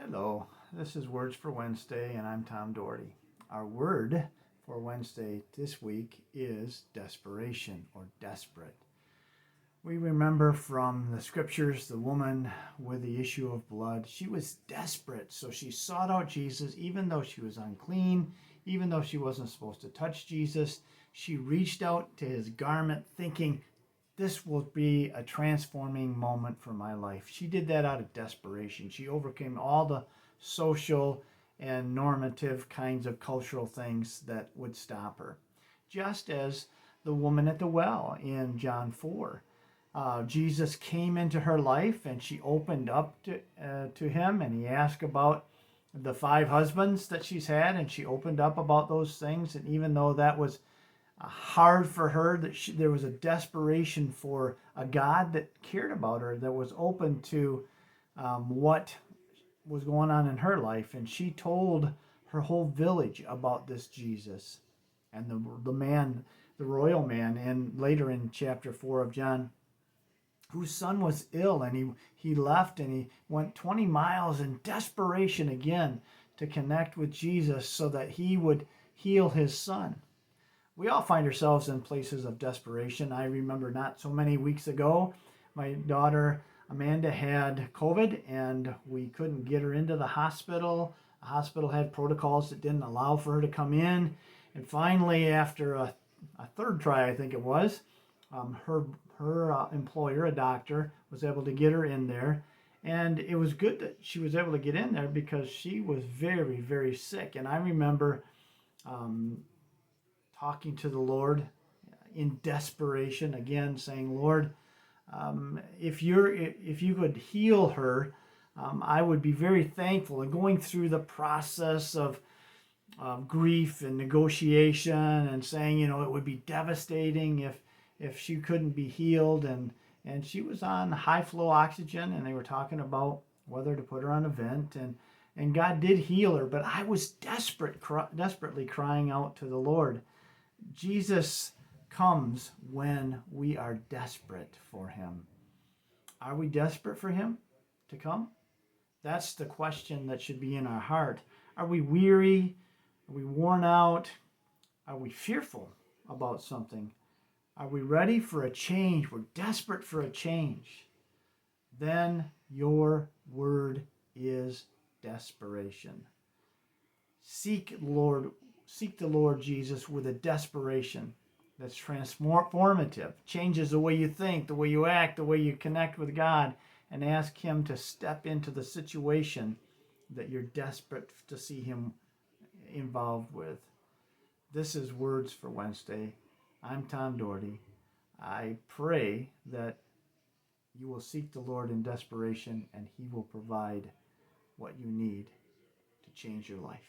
Hello, this is Words for Wednesday, and I'm Tom Doherty. Our word for Wednesday this week is desperation or desperate. We remember from the scriptures the woman with the issue of blood. She was desperate, so she sought out Jesus even though she was unclean, even though she wasn't supposed to touch Jesus. She reached out to his garment thinking, this will be a transforming moment for my life. She did that out of desperation. She overcame all the social and normative kinds of cultural things that would stop her. Just as the woman at the well in John 4. Jesus came into her life and she opened up to him, and he asked about the 5 husbands that she's had, and she opened up about those things. And even though that was hard for her, that there was a desperation for a God that cared about her, that was open to what was going on in her life. And she told her whole village about this Jesus and the man, the royal man, and later in chapter 4 of John, whose son was ill, and he left and he went 20 miles in desperation again to connect with Jesus so that he would heal his son. We all find ourselves in places of desperation. I remember not so many weeks ago, my daughter Amanda had COVID and we couldn't get her into the hospital. The hospital had protocols that didn't allow for her to come in. And finally, after a third try, I think it was, her employer, a doctor, was able to get her in there. And it was good that she was able to get in there because she was very, very sick. And I remember talking to the Lord in desperation, again saying, Lord, if you could heal her, I would be very thankful. And going through the process of grief and negotiation and saying, it would be devastating if she couldn't be healed. And she was on high flow oxygen, and they were talking about whether to put her on a vent. And God did heal her, but I was desperately crying out to the Lord. Jesus comes when we are desperate for him. Are we desperate for him to come? That's the question that should be in our heart. Are we weary? Are we worn out? Are we fearful about something? Are we ready for a change? We're desperate for a change. Then your word is desperation. Seek the Lord Jesus with a desperation that's transformative, changes the way you think, the way you act, the way you connect with God, and ask him to step into the situation that you're desperate to see him involved with. This is Words for Wednesday. I'm Tom Doherty. I pray that you will seek the Lord in desperation and he will provide what you need to change your life.